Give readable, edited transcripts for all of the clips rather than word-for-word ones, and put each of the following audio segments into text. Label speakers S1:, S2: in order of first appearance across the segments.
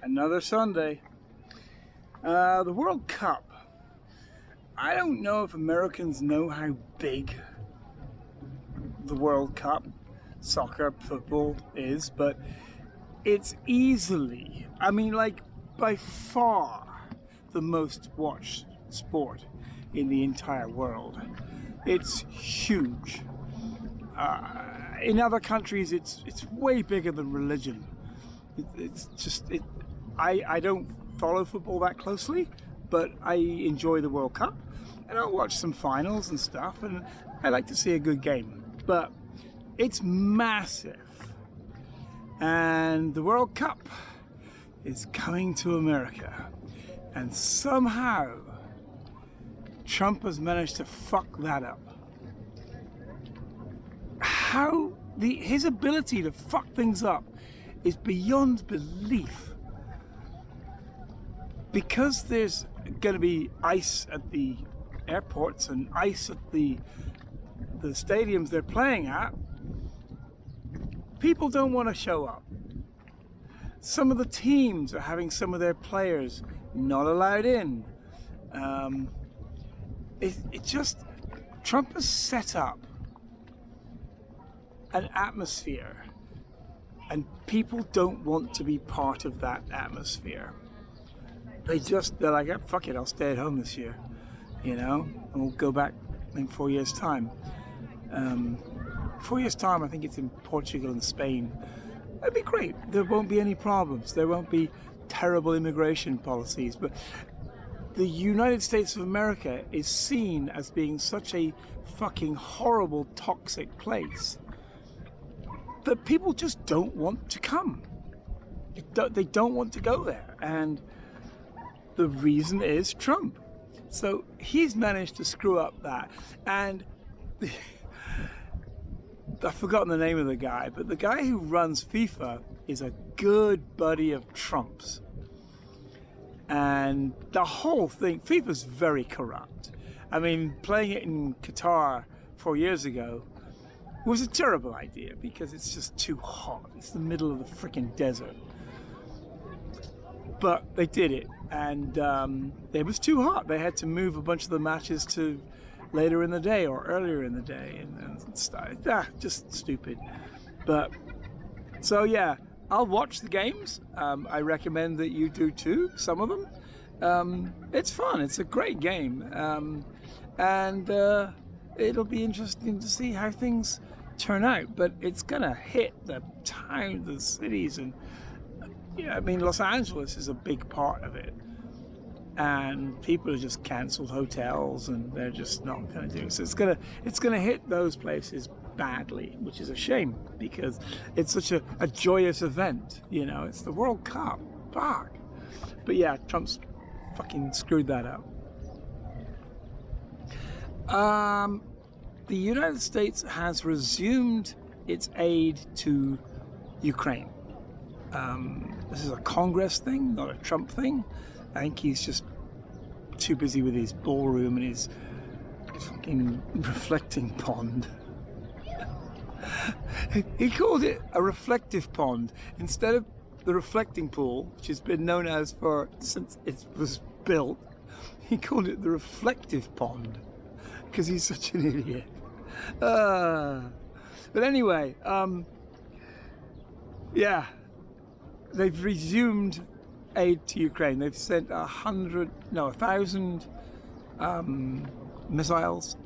S1: Another Sunday. The World Cup. I don't know if Americans know how big the World Cup, soccer, football is, but it's easily, by far the most watched sport in the entire world. It's huge. In other countries, it's way bigger than religion. I don't follow football that closely, but I enjoy the World Cup, and I'll watch some finals and stuff, and I like to see a good game. But it's massive, and the World Cup is coming to America, and somehow Trump has managed to fuck that up. His ability to fuck things up is beyond belief. Because there's going to be ice at the airports and ice at the stadiums they're playing at, people don't want to show up. Some of the teams are having some of their players not allowed in. Trump has set up an atmosphere, and people don't want to be part of that atmosphere. They're like, oh, fuck it, I'll stay at home this year, and we'll go back in 4 years' time. 4 years' time, I think it's in Portugal and Spain. That'd be great. There won't be any problems. There won't be terrible immigration policies. But the United States of America is seen as being such a fucking horrible, toxic place that people just don't want to come. They don't want to go there. And the reason is Trump. So he's managed to screw up that. And I've forgotten the name of the guy, but the guy who runs FIFA is a good buddy of Trump's. And the whole thing, FIFA's very corrupt. Playing it in Qatar 4 years ago was a terrible idea because it's just too hot. It's the middle of the freaking desert. But they did it, and it was too hot. They had to move a bunch of the matches to later in the day or earlier in the day, and stuff. Just stupid. But so yeah, I'll watch the games. I recommend that you do too. Some of them. It's fun. It's a great game, and it'll be interesting to see how things turn out. But it's gonna hit the town, the cities, and Los Angeles is a big part of it. And people have just cancelled hotels, and they're just not going to do it. So it's gonna hit those places badly, which is a shame because it's such a joyous event. It's the World Cup. Fuck. But yeah, Trump's fucking screwed that up. The United States has resumed its aid to Ukraine. This is a Congress thing, not a Trump thing. I think he's just too busy with his ballroom and his fucking reflecting pond. He called it a reflective pond instead of the reflecting pool, which has been known as since it was built. He called it the reflective pond because he's such an idiot. But anyway, yeah, they've resumed aid to Ukraine. They've sent 1,000 missiles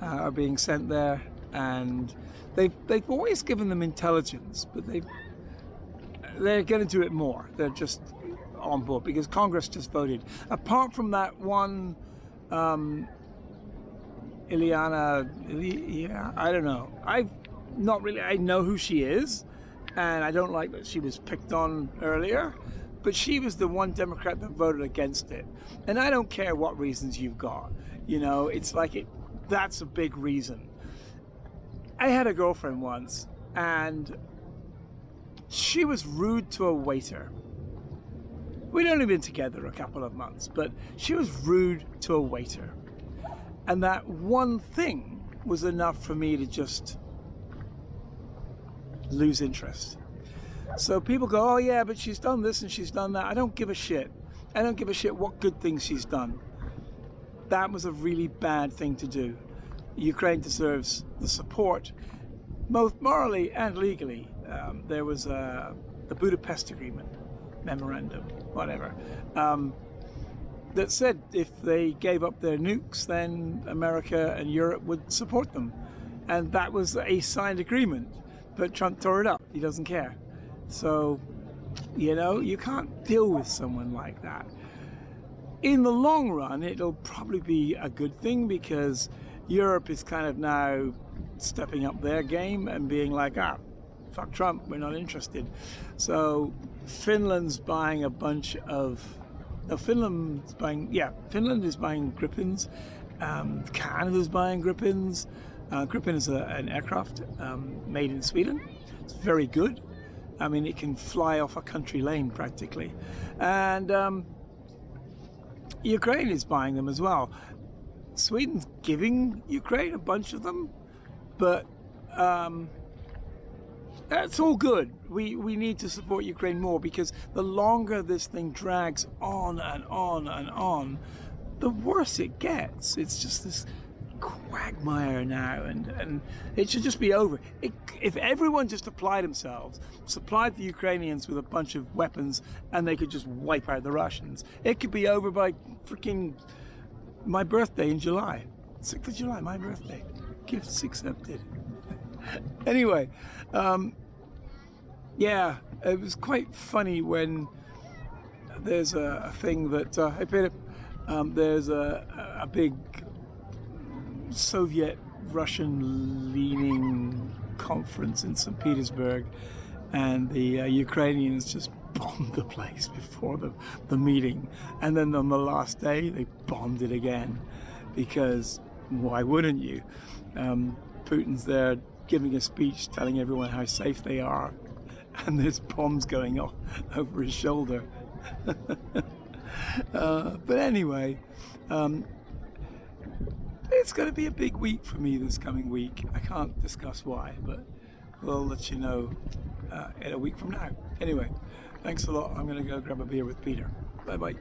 S1: are being sent there, and they've always given them intelligence, but they're going to do it more. They're just on board because Congress just voted. Apart from that one, Ilyana, I don't know. I know who she is, and I don't like that she was picked on earlier. But she was the one Democrat that voted against it. And I don't care what reasons you've got. It's like that's a big reason. I had a girlfriend once, and she was rude to a waiter. We'd only been together a couple of months, but she was rude to a waiter. And that one thing was enough for me to just lose interest. So people go, oh yeah, but she's done this and she's done that. I don't give a shit. I don't give a shit what good things she's done. That was a really bad thing to do. Ukraine deserves the support, both morally and legally. There was the Budapest Agreement, memorandum, whatever, that said if they gave up their nukes, then America and Europe would support them. And that was a signed agreement. But Trump tore it up. He doesn't care. So, you know, you can't deal with someone like that. In the long run, it'll probably be a good thing because Europe is kind of now stepping up their game and being like, fuck Trump, we're not interested. So Finland's buying a bunch of... No, Finland is buying Gripens. Canada's buying Gripens. Gripen is an aircraft made in Sweden. It's very good. I mean, it can fly off a country lane practically. And Ukraine is buying them as well. Sweden's giving Ukraine a bunch of them, but that's all good. We need to support Ukraine more because the longer this thing drags on and on and on, the worse it gets. It's just this quagmire now, and it should just be over. If everyone just applied themselves, supplied the Ukrainians with a bunch of weapons, and they could just wipe out the Russians, it could be over by freaking my birthday in July. 6th of July, my birthday. Gifts accepted. Anyway, yeah, it was quite funny when there's a thing that there's a big Soviet-Russian-leaning conference in St. Petersburg, and the Ukrainians just bombed the place before the meeting, and then on the last day they bombed it again, because why wouldn't you? Putin's there giving a speech telling everyone how safe they are, and there's bombs going off over his shoulder. But anyway, it's going to be a big week for me this coming week. I can't discuss why, but we'll let you know in a week from now. Anyway, thanks a lot. I'm going to go grab a beer with Peter. Bye-bye.